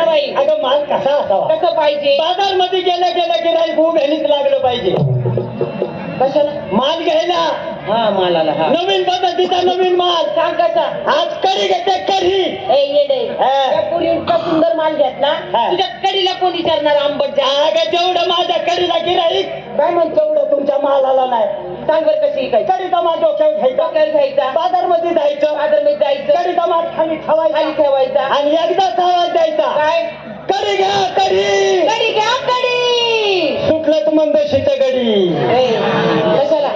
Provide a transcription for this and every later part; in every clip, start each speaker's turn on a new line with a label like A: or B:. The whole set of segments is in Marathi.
A: बाई
B: अगं माल कसा असावा?
A: कसं पाहिजे?
B: बाजारमध्ये गेल्या गेल्या गिराईक खूप घालीच लागलं पाहिजे.
A: कशाला?
B: माल घ्यायला
A: हा मालाला हा
B: नवीन पद्धतीचा नवीन माल.
A: सांग कसा?
B: आज कढी घेते कढी.
A: ए येडे
B: हा.
A: त्या पुरी इतका सुंदर माल घेतला
B: हा.
A: तुझ्या कडीला कोण विचारणार आंबट जा
B: अगं जेवढं माझ्या कढीला गिराईक
A: काय म्हणतो?
B: तेवढं तुमच्या मालाला नाही.
A: सांग बरं कशी काय?
B: कढीचा माल डोक्यावर घ्यायचा,
A: डोक्यावर घ्यायचा,
B: बाजारमध्ये जायचं,
A: बाजारमध्ये जायचं,
B: कढीचा माल खाली
A: खाली
B: ठेवायचा
A: ठेवायचा
B: आणि एकदाच आवाज द्यायचा,
A: काय?
B: कढी घ्या कढी.
A: कडी घ्या कडी.
B: सुटलं तर मंदशीचं गडी.
A: ए, कशाला?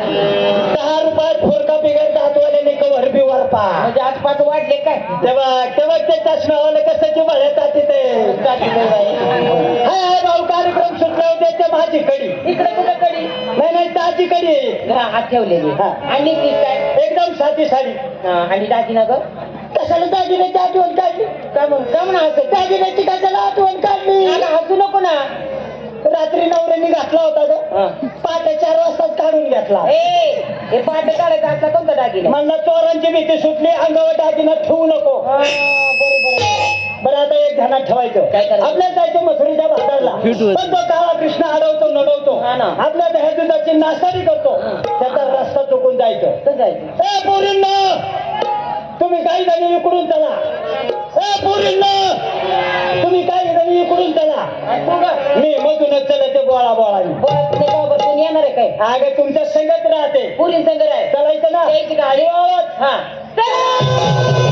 B: 10 रुपयात फुरका बिगर दातवाल्याने कवर बी वरपा.
A: म्हणजे आज 5 वाढले काय?
B: तेव्हा तेव्हा ते चष्म्यावाले कसं जिव्हाळ्या जाते ते.
A: जाती नाही बाई.
B: हाय भाऊ कार्यक्रम सुटले होते ते माझी कडी.
A: इकडे कुठं कडी?
B: नाही ताजी कडी.
A: हा हात ठेवलेली
B: हा.
A: आणि ती काय?
B: एकदम साधी साडी.
A: हा, आणि दागिना ग
B: कशाला दागिन्याची आठवण काढली?
A: काय म्हणून का म्हणा असं?
B: दागिन्याची कशाला आठवण काढली?
A: मला हसू नको ना.
B: रात्री नवऱ्याने घातला होता ग.
A: हा.
B: पहाटे 4 वाजताच काढून घेतला.
A: हे पाठ काढायचा असला कोणता दागिना?
B: म्हणलं चोरांची भीती सुटली, अंगावर दागिना ठेवू नको.
A: बरोबर आहे.
B: बरं आता एक ध्यानात ठेवायचं.
A: काय करायचं?
B: आपल्या जायचं मथुरीच्या बाजारला, पण तो काळा कृष्ण अडवतो नडवतो.
A: हा ना.
B: आपल्या दह्या दुधाची नासाडी करतो. त्याचा रस्ता चुकून जायचं.
A: कसं जायचं?
B: ए पोरींनो, तुम्ही काही जणी इकडून चला. ए पोरींनो, तुम्ही काही जणी इकडून चला.
A: आणि तू ग?
B: मी मधूनच चलते बोळा बोळानी.
A: बोलत नाही का? बरं, तू येणार आहे काय?
B: अगं तुमच्या संगत राहते.
A: पुरी संग आहे.
B: चालायचं ना.
A: यायची गाडी.
B: बोळात.
A: हा चला.